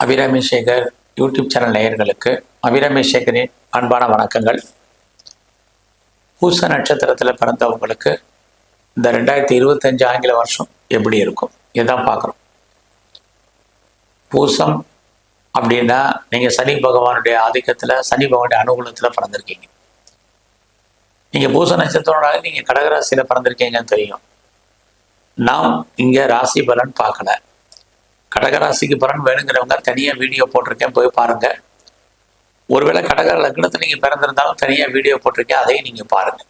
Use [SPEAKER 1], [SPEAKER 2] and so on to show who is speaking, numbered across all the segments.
[SPEAKER 1] Abirami Sekar YouTube channel நேயர்களுக்கு அபிராமி சேகரின் அன்பான வணக்கங்கள். பூச நட்சத்திரத்தில் பிறந்தவங்களுக்கு இந்த 2025 ஆங்கில வருஷம் எப்படி இருக்கும் இதான் பார்க்குறோம். பூசம் அப்படின்னா நீங்கள் சனி பகவானுடைய ஆதிக்கத்தில், சனி பகவானுடைய அனுகூலத்தில் பிறந்திருக்கீங்க. நீங்கள் பூச நட்சத்திரோட நீங்கள் கடகராசியில் பிறந்திருக்கீங்கன்னு தெரியும். நாம் இங்கே ராசி பலன் பார்க்கல. கடகராசிக்கு பலன் வேணுங்கிறவங்க தனியாக வீடியோ போட்டிருக்கேன், போய் பாருங்கள். ஒருவேளை கடக லக்னத்தில் நீங்கள் பிறந்திருந்தாலும் தனியாக வீடியோ போட்டிருக்கேன், அதையும் நீங்கள் பாருங்கள்.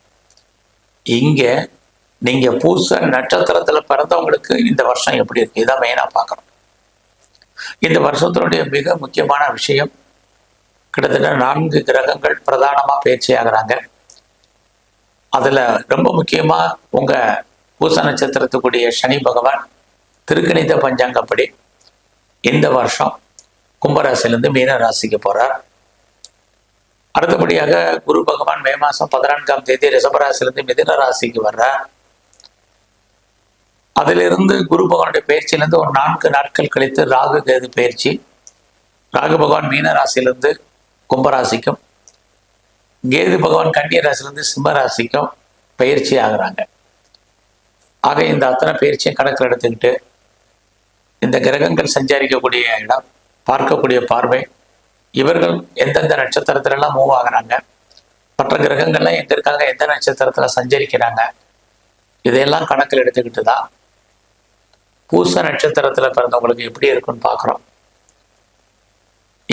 [SPEAKER 1] இங்கே நீங்கள் பூச நட்சத்திரத்தில் பிறந்தவங்களுக்கு இந்த வருஷம் எப்படி இருக்கு இதான் மெயினாக பார்க்கணும். இந்த வருஷத்தினுடைய மிக முக்கியமான விஷயம், கிட்டத்தட்ட 4 கிரகங்கள் பிரதானமாக பயிற்சி ஆகிறாங்க. அதில் ரொம்ப முக்கியமாக உங்கள் பூச நட்சத்திரத்துக்குரிய சனி பகவான் திருக்கணித பஞ்சாங்கப்படி இந்த வருஷம் கும்பராசிலேருந்து மீன ராசிக்கு போகிறார். அடுத்தபடியாக குரு பகவான் மே மாதம் 14ஆம் தேதி ரிஷபராசிலேருந்து மிதுன ராசிக்கு வர்றார். அதிலிருந்து குரு பகவானுடைய பயிற்சியிலேருந்து ஒரு 4 நாட்கள் கழித்து ராகு கேது பயிற்சி. ராகு பகவான் மீன ராசியிலேருந்து கும்பராசிக்கும், கேது பகவான் கன்னிய ராசியிலேருந்து சிம்ம ராசிக்கும் பயிற்சி ஆகிறாங்க. ஆக இந்த அத்தனை பயிற்சியும் கணக்கில் எடுத்துக்கிட்டு இந்த கிரகங்கள் சஞ்சரிக்கக்கூடிய இடம், பார்க்கக்கூடிய பார்வை, இவர்கள் எந்தெந்த நட்சத்திரத்திலெல்லாம் மூவ் ஆகுறாங்க, மற்ற கிரகங்கள்லாம் எங்கே இருக்காங்க, எந்த நட்சத்திரத்தில் சஞ்சரிக்கிறாங்க, இதையெல்லாம் கணக்கில் எடுத்துக்கிட்டு தான் பூச நட்சத்திரத்தில் பிறந்தவங்களுக்கு எப்படி இருக்குன்னு பார்க்குறோம்.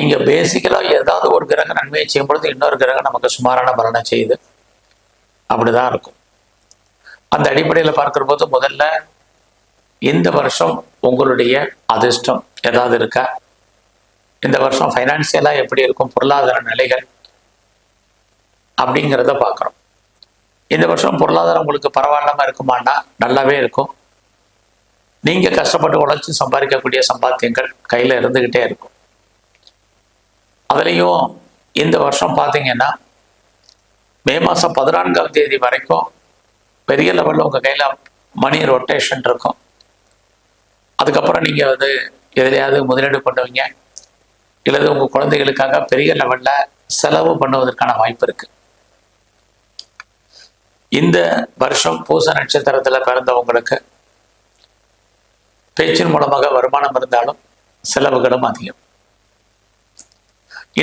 [SPEAKER 1] இங்கே பேசிக்கலாக ஏதாவது ஒரு கிரகம் நன்மையை செய்யும் பொழுது இன்னொரு கிரகம் நமக்கு சுமாரான பலனை செய்யுது. அப்படிதான் இருக்கும். அந்த அடிப்படையில் பார்க்குற போது முதல்ல இந்த வருஷம் உங்களுடைய அதிர்ஷ்டம் ஏதாவது இருக்கா, இந்த வருஷம் ஃபைனான்சியலாக எப்படி இருக்கும், பொருளாதார நிலைகள் அப்படிங்கிறத பார்க்குறோம். இந்த வருஷம் பொருளாதாரம் உங்களுக்கு பரவாயில்லாமல் இருக்குமானா நல்லாவே இருக்கும். நீங்கள் கஷ்டப்பட்டு உழைச்சி சம்பாதிக்கக்கூடிய சம்பாத்தியங்கள் கையில் இருந்துக்கிட்டே இருக்கும். அதுலேயும் இந்த வருஷம் பார்த்தீங்கன்னா மே மாதம் 14ஆம் தேதி வரைக்கும் பெரிய லெவலில் உங்கள் கையில் மணி ரொட்டேஷன் இருக்கும். அதுக்கப்புறம் நீங்கள் எதிலையாவது முதலீடு பண்ணுவீங்க, இல்லது உங்கள் குழந்தைகளுக்காக பெரிய லெவலில் செலவு பண்ணுவதற்கான வாய்ப்பு இருக்குது. இந்த வருஷம் பூச நட்சத்திரத்தில் பிறந்தவங்களுக்கு பேச்சின் மூலமாக வருமானம் இருந்தாலும் செலவுகளும் அதிகம்.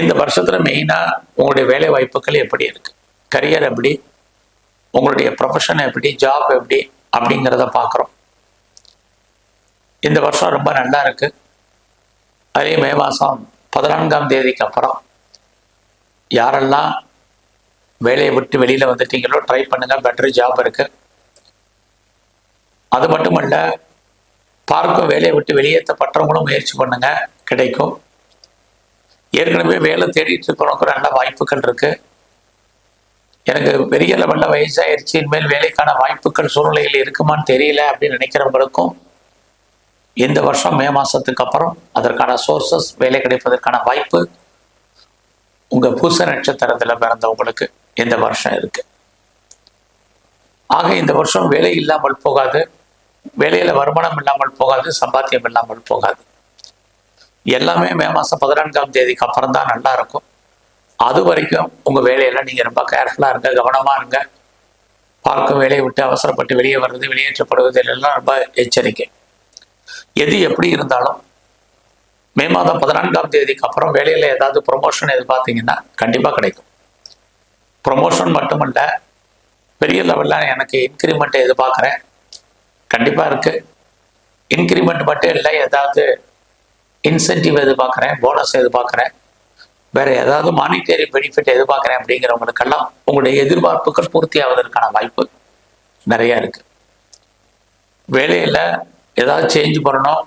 [SPEAKER 1] இந்த வருஷத்தில் மெயினாக உங்களுடைய வேலை வாய்ப்புகள் எப்படி இருக்குது, கரியர் எப்படி, உங்களுடைய ப்ரொஃபஷன் எப்படி, ஜாப் எப்படி அப்படிங்கிறத பார்க்குறோம். இந்த வருஷம் ரொம்ப நல்லா இருக்குது. அதே மே மாதம் 14ஆம் தேதிக்கு அப்புறம் யாரெல்லாம் வேலையை விட்டு வெளியில் வந்துட்டீங்களோ ட்ரை பண்ணுங்கள், பெட்டர் ஜாப் இருக்குது. அது மட்டுமல்ல, பார்க்கும் வேலையை விட்டு வெளியேற்றப்பட்டவங்களும் முயற்சி பண்ணுங்கள், கிடைக்கும். ஏற்கனவே வேலை தேடிட்டு இருக்கிறவங்களுக்கு நல்ல வாய்ப்புகள் இருக்குது. எனக்கு பெரிய லெவலில் வயசாயிருச்சு, இனிமேல் வேலைக்கான வாய்ப்புகள் சூழ்நிலையில் இருக்குமான்னு தெரியல அப்படின்னு நினைக்கிறவங்களுக்கும் இந்த வருஷம் மே மாதத்துக்கு அப்புறம் அதற்கான சோர்சஸ், வேலை கிடைப்பதற்கான வாய்ப்பு உங்கள் பூச நட்சத்திரத்தில் பிறந்தவங்களுக்கு இந்த வருஷம் இருக்குது. ஆக இந்த வருஷம் வேலை இல்லாமல் போகாது, வேலையில் வருமானம் இல்லாமல் போகாது, சம்பாத்தியம் இல்லாமல் போகாது. எல்லாமே மே மாதம் 14ஆம் தேதிக்கு அப்புறம் தான் நல்லா இருக்கும். அது வரைக்கும் உங்கள் வேலையெல்லாம் நீங்கள் ரொம்ப கேர்ஃபுல்லாக இருங்க, கவனமாக இருங்க. பார்க்கும் வேலையை விட்டு அவசரப்பட்டு வெளியே வர்றது, வெளியேற்றப்படுவது எல்லாம் ரொம்ப எச்சரிக்கை. எது எப்படி இருந்தாலும் மே மாதம் 14ஆம் தேதிக்கு அப்புறம் வேலையில் ஏதாவது ப்ரொமோஷன் எதிர்பார்த்தீங்கன்னா கண்டிப்பாக கிடைக்கும். ப்ரொமோஷன் மட்டுமல்ல, பெரிய லெவலில் எனக்கு இன்க்ரிமெண்ட் எதிர்பார்க்குறேன், கண்டிப்பாக இருக்குது. இன்க்ரிமெண்ட் மட்டும் இல்லை, ஏதாவது இன்சென்டிவ் எதிர்பார்க்குறேன், போனஸ் எதிர்பார்க்குறேன், வேறு ஏதாவது மானிட்டரி பெனிஃபிட் எதிர்பார்க்குறேன் அப்படிங்கிறவங்களுக்கெல்லாம் உங்களுடைய எதிர்பார்ப்புகள் பூர்த்தி ஆவதற்கான வாய்ப்பு நிறையா இருக்குது. வேலையில் ஏதாவது சேஞ்ச் பண்ணணும்,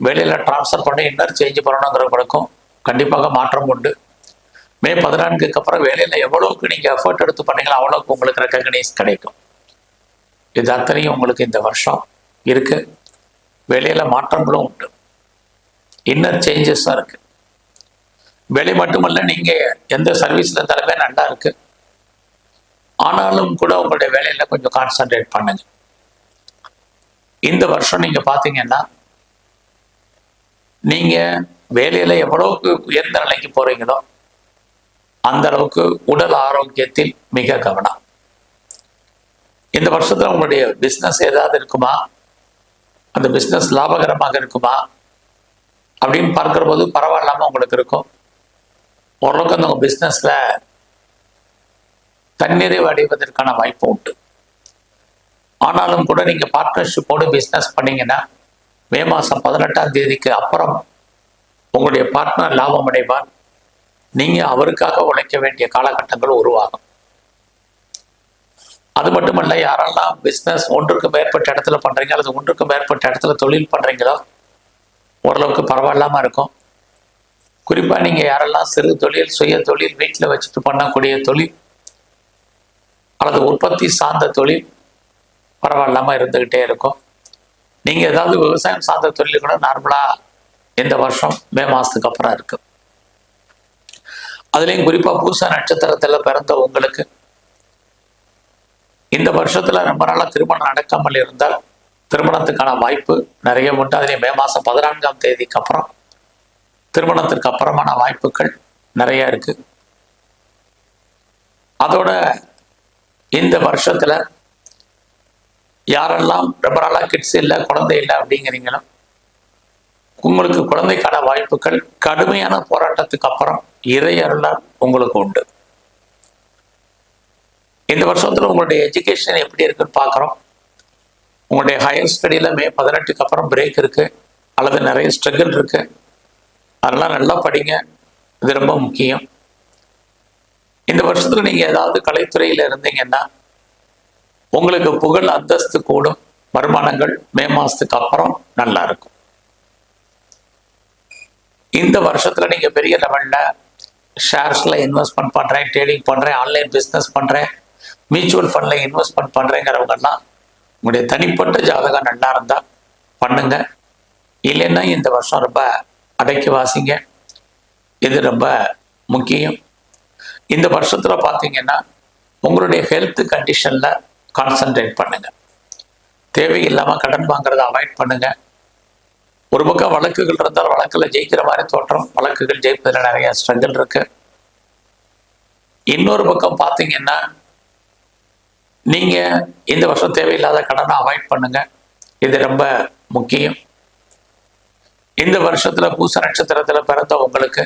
[SPEAKER 1] வேலையில் ட்ரான்ஸ்ஃபர் பண்ணி இன்னொரு சேஞ்ச் பண்ணணுங்கிறவங்களுக்கும் கண்டிப்பாக மாற்றம் உண்டு. மே 14க்கு அப்புறம் வேலையில் எவ்வளோக்கு நீங்கள் எஃபர்ட் எடுத்து பண்ணீங்களோ அவ்வளோக்கு உங்களுக்கு ரெக்கக்னைஸ் கிடைக்கும். இது அத்தனையும் உங்களுக்கு இந்த வருஷம் இருக்குது. வேலையில் மாற்றங்களும் உண்டு, இன்னர் சேஞ்சஸும் இருக்குது. வேலை மட்டுமல்ல, நீங்கள் எந்த சர்வீஸில் இருந்தாலுமே நல்லா இருக்குது. ஆனாலும் கூட உங்களுடைய வேலையில் கொஞ்சம் கான்சன்ட்ரேட் பண்ணுங்க. இந்த வருஷம் நீங்கள் பார்த்தீங்கன்னா நீங்கள் வேலையில எவ்வளவுக்கு உயர்ந்த நிலைக்கு போறீங்களோ அந்த அளவுக்கு உடல் ஆரோக்கியத்தில் மிக கவனம். இந்த வருஷத்துல உங்களுடைய பிசினஸ் ஏதாவது இருக்குமா, அந்த பிசினஸ் லாபகரமாக இருக்குமா அப்படின்னு பார்க்கிற போது பரவாயில்லாம உங்களுக்கு இருக்கும். ஓரளவுக்கு அந்த பிசினஸ்ல தன்னிறைவு அடைவதற்கான வாய்ப்பு உண்டு. ஆனாலும் கூட நீங்க பார்ட்னர்ஷிப்போடு பிசினஸ் பண்ணீங்கன்னா மே மாசம் 18ஆம் தேதிக்கு அப்புறம் உங்களுடைய பார்ட்னர் லாபம் அடைவார். நீங்க அவருக்காக உழைக்க வேண்டிய காலகட்டங்கள் உருவாகும். அது மட்டுமல்ல, யாரெல்லாம் பிசினஸ் ஒன்றுக்கு மேற்பட்ட இடத்துல பண்றீங்க அல்லது ஒன்றுக்கு மேற்பட்ட இடத்துல தொழில் பண்றீங்களோ ஓரளவுக்கு பரவாயில்லாம இருக்கும். குறிப்பா நீங்க யாரெல்லாம் சிறு தொழில், சுய தொழில், வீட்டில் வச்சுட்டு பண்ணக்கூடிய தொழில் அல்லது உற்பத்தி சார்ந்த தொழில் பரவாயில்லாம இருந்துகிட்டே இருக்கும். நீங்க ஏதாவது விவசாயம் சார்ந்த தொழில் கூட நார்மலா இந்த வருஷம் மே மாசத்துக்கு அப்புறம் இருக்கு. அதுலயும் குறிப்பா பூச நட்சத்திரத்துல பிறந்த உங்களுக்கு இந்த வருஷத்துல ரொம்ப நாளா திருமணம் நடக்காமல் இருந்தால் திருமணத்துக்கான வாய்ப்பு நிறைய உண்டு. அதுலேயும் மே மாசம் 14ஆம் தேதிக்கு அப்புறம் திருமணத்திற்கு அப்புறமான வாய்ப்புகள் நிறைய இருக்கு. அதோட இந்த வருஷத்துல யாரெல்லாம் ரொம்ப நாளா கிட்ஸ் இல்லை, குழந்தை இல்லை அப்படிங்கிறீங்களோ உங்களுக்கு குழந்தைக்கான வாய்ப்புகள் கடுமையான போராட்டத்துக்கு அப்புறம் இறை அருளால் உங்களுக்கு உண்டு. இந்த வருஷத்துல உங்களுடைய எஜுகேஷன் எப்படி இருக்குன்னு பார்க்குறோம். உங்களுடைய ஹையர் ஸ்டடியில மே 18க்கு அப்புறம் பிரேக் இருக்கு அல்லது நிறைய ஸ்ட்ரகிள் இருக்கு. அதெல்லாம் நல்லா படிங்க, இது ரொம்ப முக்கியம். இந்த வருஷத்துல நீங்க ஏதாவது கலைத்துறையில இருந்தீங்கன்னா உங்களுக்கு புகழ் அந்தஸ்து கூடும். வருமானங்கள் மே மாசத்துக்கு அப்புறம் நல்லா இருக்கும். இந்த வருஷத்துல நீங்க பெரிய லெவல்ல ஷேர்ஸ்ல இன்வெஸ்ட்மெண்ட் பண்றேன், ட்ரேடிங் பண்றேன், ஆன்லைன் பிசினஸ் பண்றேன், மியூச்சுவல் ஃபண்ட்ல இன்வெஸ்ட்மெண்ட் பண்றேங்கிறவங்கலாம் உங்களுடைய தனிப்பட்ட ஜாதகம் நல்லா இருந்தா பண்ணுங்க. இல்லைன்னா இந்த வருஷம் ரொம்ப அடக்கி வாசிங்க, இது ரொம்ப முக்கியம். இந்த வருஷத்துல பாத்தீங்கன்னா உங்களுடைய ஹெல்த் கண்டிஷன்ல கான்சன்ட்ரேட் பண்ணுங்க. தேவையில்லாம கடன் வாங்குறதை அவாய்ட் பண்ணுங்க. ஒரு பக்கம் வழக்குகள் இருந்தால் வழக்குல ஜெயிக்கிற மாதிரி தோற்றம், வழக்குகள் ஜெயிப்பதில் நிறைய ஸ்ட்ரகிள் இருக்கு. இன்னொரு பக்கம் பார்த்தீங்கன்னா நீங்க இந்த வருஷம் தேவையில்லாத கடனை அவாய்ட் பண்ணுங்க, இது ரொம்ப முக்கியம். இந்த வருஷத்துல பூச நட்சத்திரத்துல பிறந்த உங்களுக்கு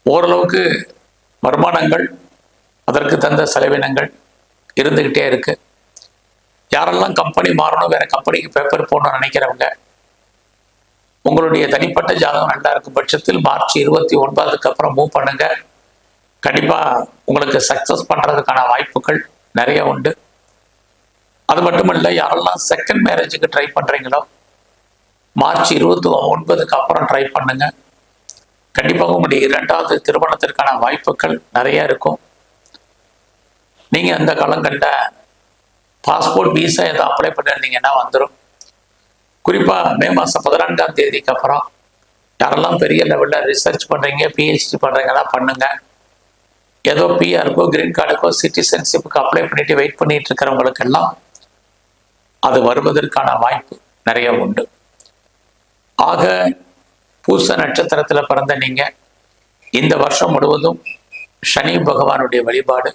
[SPEAKER 1] ஓரளவுக்கு வருமானங்கள், அதற்கு தந்த செலவினங்கள் இருந்துகிட்டே இருக்கு. யாரெல்லாம் கம்பெனி மாறணும், வேற கம்பெனிக்கு பேப்பர் போடணும்னு நினைக்கிறவங்க உங்களுடைய தனிப்பட்ட ஜாதகம் நல்லா இருக்கும் பட்சத்தில் மார்ச் 29க்கு அப்புறம் மூவ் பண்ணுங்க. கண்டிப்பா உங்களுக்கு சக்சஸ் பண்றதுக்கான வாய்ப்புகள் நிறைய உண்டு. அது மட்டுமல்ல, யாரெல்லாம் செகண்ட் மேரேஜுக்கு ட்ரை பண்றீங்களோ மார்ச் 29க்கு அப்புறம் ட்ரை பண்ணுங்க. கண்டிப்பாக உங்களுடைய 2வது திருமணத்திற்கான வாய்ப்புகள் நிறைய இருக்கும். நீங்க அந்த காலங்கள்ல பாஸ்போர்ட், விசா எதாவது அப்ளை பண்ணிருந்தீங்கன்னா வந்துடும். குறிப்பா மே மாசம் 14ஆம் தேதிக்கு அப்புறம் யாரெல்லாம் பெரிய லெவல்ல ரிசர்ச் பண்றீங்க, பிஹெச்டி பண்றீங்கன்னா பண்ணுங்க. ஏதோ பிஆருக்கோ, கிரீன் கார்டுக்கோ, சிட்டிசன்ஷிப்புக்கு அப்ளை பண்ணிட்டு வெயிட் பண்ணிட்டு இருக்கிறவங்களுக்கு எல்லாம் அது வருவதற்கான வாய்ப்பு நிறைய உண்டு. ஆக பூச நட்சத்திரத்துல பிறந்த நீங்க இந்த வருஷம் முழுவதும் சனி பகவானுடைய வழிபாடு,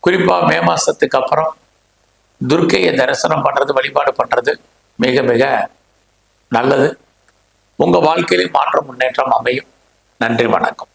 [SPEAKER 1] குறிப்பா மே மாசத்துக்கு அப்புறம் துர்க்கையை தரிசனம் பண்றது, வழிபாடு பண்றது மிக மிக நல்லது. உங்க வாழ்க்கையிலே மாற்றம், முன்னேற்றம் அமையும். நன்றி, வணக்கம்.